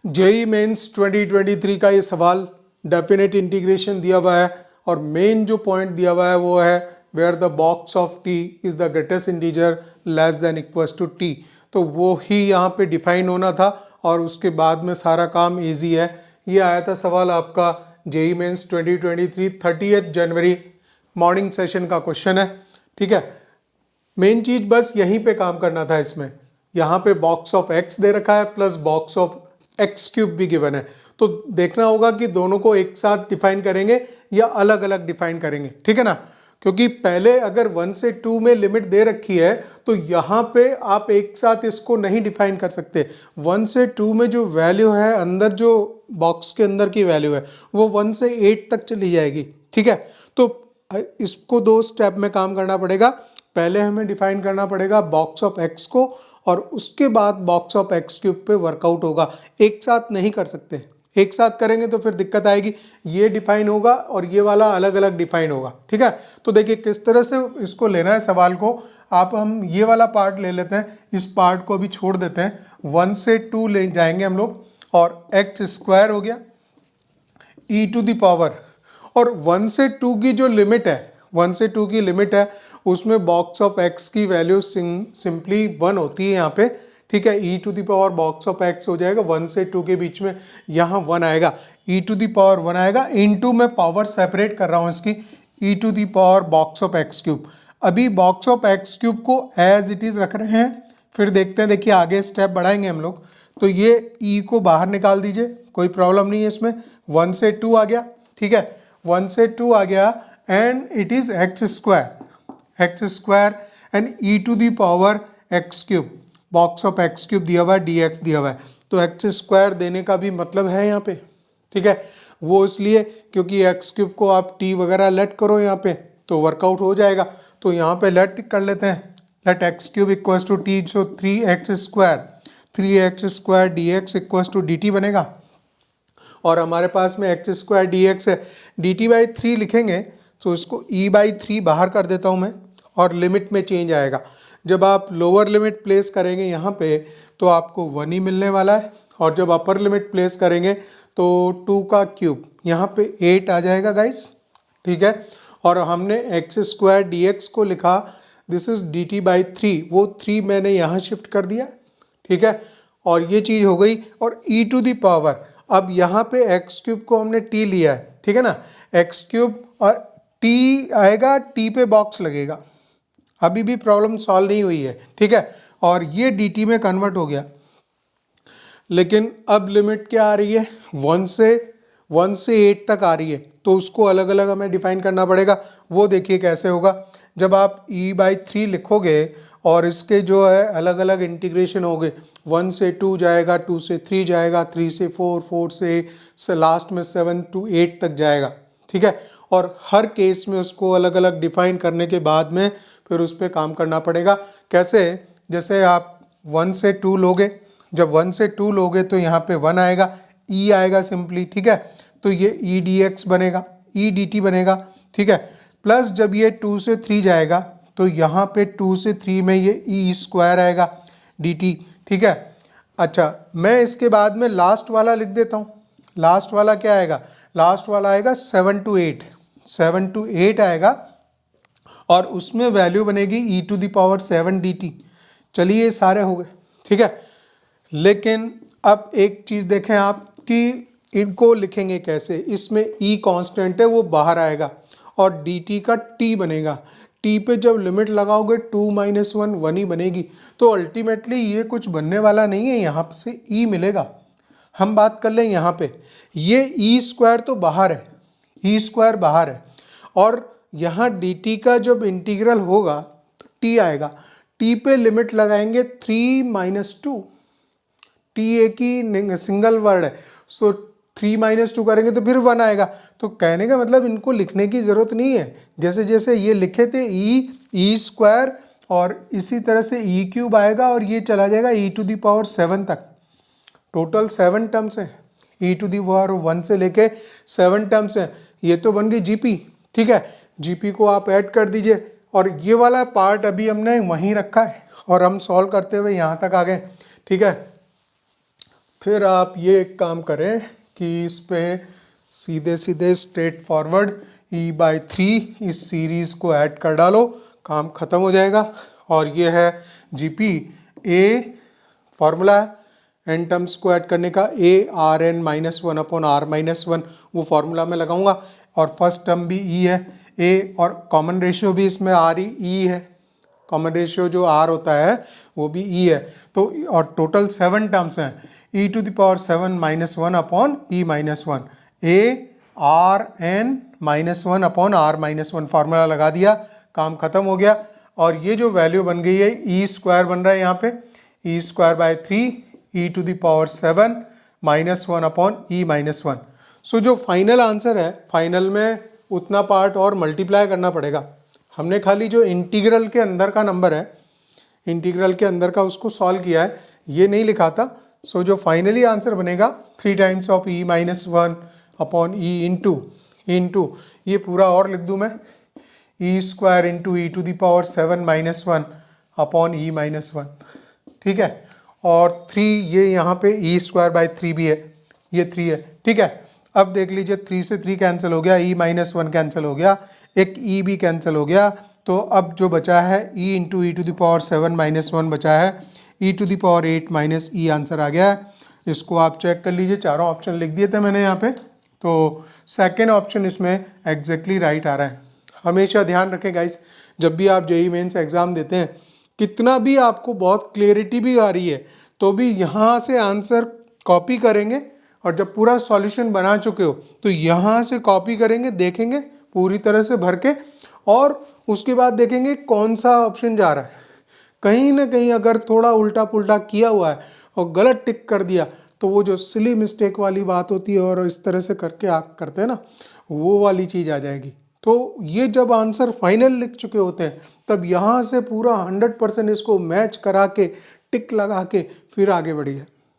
JEE mains 2023 का ये सवाल डेफिनेट इंटीग्रेशन दिया हुआ है और मेन जो पॉइंट दिया हुआ है वो है where the box of T is the greatest integer less than equals to T. तो वो ही यहाँ पे डिफाइन होना था और उसके बाद में सारा काम इजी है। ये आया था सवाल आपका जेई मेंस 2023 30 जनवरी मॉर्निंग सेशन का क्वेश्चन है। ठीक है, मेन चीज बस यहीं पे काम करना था। इसमें यहाँ पे बॉक्स ऑफ एक्स दे रखा है plus box of x cube भी गिवन है, तो देखना होगा कि दोनों को एक साथ डिफाइन करेंगे या अलग अलग डिफाइन करेंगे। ठीक है ना, क्योंकि पहले अगर 1 से 2 में लिमिट दे रखी है तो यहाँ पे आप एक साथ इसको नहीं डिफाइन कर सकते। 1 से 2 में जो वैल्यू है अंदर, जो बॉक्स के अंदर की वैल्यू है वो 1 से 8 तक चली जाएगी। ठीक है, तो इसको 2 स्टेप में काम करना पड़ेगा। पहले हमें डिफाइन करना पड़ेगा बॉक्स ऑफ एक्स को और उसके बाद बॉक्स ऑफ एक्स क्यूब पे वर्कआउट होगा। एक साथ नहीं कर सकते, एक साथ करेंगे तो फिर दिक्कत आएगी। ये डिफाइन होगा और ये वाला अलग अलग डिफाइन होगा। ठीक है, तो देखिए किस तरह से इसको लेना है सवाल को। आप हम ये वाला पार्ट ले लेते हैं, इस पार्ट को अभी छोड़ देते हैं। 1 से 2 ले जाएंगे हम लोग और एक्स स्क्वायर हो गया ई टू द पावर, और 1 से 2 की जो लिमिट है, 1 से 2 की लिमिट है उसमें बॉक्स ऑफ एक्स की वैल्यू सिंपली 1 होती है यहाँ पे। ठीक है, e to the power box of x हो जाएगा 1 से 2 के बीच में, यहाँ 1 आएगा, ई टू द पावर 1 आएगा, इनटू मैं पावर सेपरेट कर रहा हूँ इसकी, e to the power box of x cube. अभी बॉक्स ऑफ एक्स क्यूब को एज इट इज रख रहे हैं, फिर देखते हैं, देखिए आगे स्टेप बढ़ाएंगे हम लोग। तो ये ई को बाहर निकाल दीजिए, कोई प्रॉब्लम नहीं है इसमें। 1 से 2 आ गया, ठीक है, 1 से 2 आ गया and it is X square and E to the power X cube, box of x cube दिया हुआ है, डी एक्स दिया हुआ है। तो एक्स स्क्वायर देने का भी मतलब है यहाँ पे। ठीक है, वो इसलिए क्योंकि एक्स क्यूब को आप टी वगैरह लेट करो यहाँ पे तो वर्कआउट हो जाएगा। तो यहाँ पे लेट कर लेते हैं, let X cube equals to T, जो 3x square D X equals to D T बनेगा। और हमारे पास में एक्स स्क्वायर डी एक्स है, डी टी बाई 3 लिखेंगे तो इसको ई बाई 3 बाहर कर देता हूँ मैं और लिमिट में चेंज आएगा। जब आप लोअर लिमिट प्लेस करेंगे यहाँ पे तो आपको 1 ही मिलने वाला है, और जब अपर लिमिट प्लेस करेंगे तो 2 का क्यूब यहाँ पे 8 आ जाएगा गाइस। ठीक है, और हमने एक्स स्क्वायर डी एक्स को लिखा this is D T by 3, वो 3 मैंने यहाँ शिफ्ट कर दिया। ठीक है, और ये चीज़ हो गई। और ई टू दी पावर, अब यहाँ पे एक्स क्यूब को हमने टी लिया है, ठीक है ना, एक्स क्यूब और टी आएगा, टी पे बॉक्स लगेगा, अभी भी प्रॉब्लम सॉल्व नहीं हुई है। ठीक है, और ये डी टी में कन्वर्ट हो गया, लेकिन अब लिमिट क्या आ रही है, 1 से 8 तक आ रही है, तो उसको अलग अलग हमें डिफाइन करना पड़ेगा। वो देखिए कैसे होगा, जब आप ई बाई 3 लिखोगे और इसके जो है अलग अलग इंटीग्रेशन हो गए, 1 से 2 जाएगा, 2 से 3 जाएगा, 3 से 4, 4 से लास्ट में 7 to 8 तक जाएगा। ठीक है, और हर केस में उसको अलग अलग डिफाइन करने के बाद में फिर उस पर काम करना पड़ेगा। कैसे, जैसे आप 1 से 2 लोगे, जब 1 से 2 लोगे तो यहाँ पे 1 आएगा, ई आएगा सिंपली। ठीक है, तो ये ई डी एक्स बनेगा, ई डी टी बनेगा। ठीक है, प्लस जब ये 2 से 3 जाएगा तो यहाँ पे 2 से 3 में ये ई स्क्वायर आएगा डी टी। ठीक है, अच्छा मैं इसके बाद में लास्ट वाला लिख देता हूँ। लास्ट वाला क्या आएगा, लास्ट वाला आएगा 7 to 8, 7 to 8 आएगा और उसमें वैल्यू बनेगी e to the power 7 d t. चलिए ये सारे हो गए। ठीक है, लेकिन अब एक चीज़ देखें आप कि इनको लिखेंगे कैसे। इसमें ई कांस्टेंट है वो बाहर आएगा और डी टी का टी बनेगा। टी पे जब लिमिट लगाओगे 2 - 1 1 ही बनेगी, तो अल्टीमेटली ये कुछ बनने वाला नहीं है, यहाँ से ई मिलेगा। हम बात कर लें यहाँ पे, ये ई स्क्वायर तो बाहर है, ई स्क्वायर बाहर है, और यहाँ डी टी का जब इंटीग्रल होगा तो टी आएगा। टी पे लिमिट लगाएंगे 3 - 2, टी एक ही सिंगल वर्ड है, सो 3 - 2 करेंगे तो फिर 1 आएगा। तो कहने का मतलब इनको लिखने की ज़रूरत नहीं है, जैसे जैसे ये लिखे थे ई स्क्वायर और इसी तरह से ई क्यूब आएगा और ये चला जाएगा ई टू दी पावर 7 तक। टोटल 7 टर्म्स हैं, ई टू दी पावर 1 से लेके 7 टर्म्स हैं। ये तो बन गई जीपी। ठीक है, जीपी को आप ऐड कर दीजिए और ये वाला पार्ट अभी हमने वहीं रखा है और हम सॉल्व करते हुए यहाँ तक आ गए। ठीक है, फिर आप ये एक काम करें कि इस पे सीधे सीधे स्ट्रेट फॉरवर्ड E/3 इस सीरीज़ को ऐड कर डालो, काम ख़त्म हो जाएगा। और ये है GP A फार्मूला है एन टर्म्स को ऐड करने का, ARn-1/r-1 वो फार्मूला मैं लगाऊंगा। और फर्स्ट टर्म भी E है A, और कॉमन रेशियो भी इसमें RE है, कॉमन रेशियो जो R होता है वो भी E है। तो और टोटल 7 टर्म्स हैं, e⁻⁻⁻1/e−1 ARn-1/r-1 फार्मूला लगा दिया, काम खत्म हो गया। और ये जो वैल्यू बन गई है E² बन रहा है यहाँ पे E²/3 e⁻⁻1/e−1। सो जो फाइनल आंसर है, फाइनल में उतना पार्ट और मल्टीप्लाई करना पड़ेगा। हमने खाली जो इंटीग्रल के अंदर का नंबर है, इंटीग्रल के अंदर का उसको सॉल्व किया है, ये नहीं लिखा था। सो जो फाइनली आंसर बनेगा 3 टाइम्स ऑफ e−1/e इंटू ये पूरा और लिख दूँ मैं E² इंटू e⁻7−1/e−1, ठीक है। और 3 ये यहाँ पे E²/3 भी है, ये 3 है, ठीक है। अब देख लीजिए 3 से 3 कैंसिल हो गया, e−1 कैंसिल हो गया, एक E भी कैंसिल हो गया। तो अब जो बचा है E इंटू e⁻7−1 बचा है, e⁸ आंसर आ गया है। इसको आप चेक कर लीजिए, चारों ऑप्शन लिख दिए थे मैंने यहाँ पे। तो सेकेंड ऑप्शन इसमें एग्जैक्टली राइट आ रहा है। हमेशा ध्यान रखें गाइस, जब भी आप JEE मेंस एग्ज़ाम देते हैं, कितना भी आपको बहुत क्लियरिटी भी आ रही है तो भी यहाँ से आंसर कॉपी करेंगे, और जब पूरा सॉल्यूशन बना चुके हो तो यहाँ से कॉपी करेंगे, देखेंगे पूरी तरह से भर के, और उसके बाद देखेंगे कौन सा ऑप्शन जा रहा है। कहीं ना कहीं अगर थोड़ा उल्टा पुल्टा किया हुआ है और गलत टिक कर दिया तो वो जो सिली मिस्टेक वाली बात होती है और इस तरह से करके आप करते हैं ना, वो वाली चीज़ आ जाएगी। तो ये जब आंसर फाइनल लिख चुके होते हैं तब यहाँ से पूरा 100% इसको मैच करा के टिक लगा के फिर आगे बढ़िए।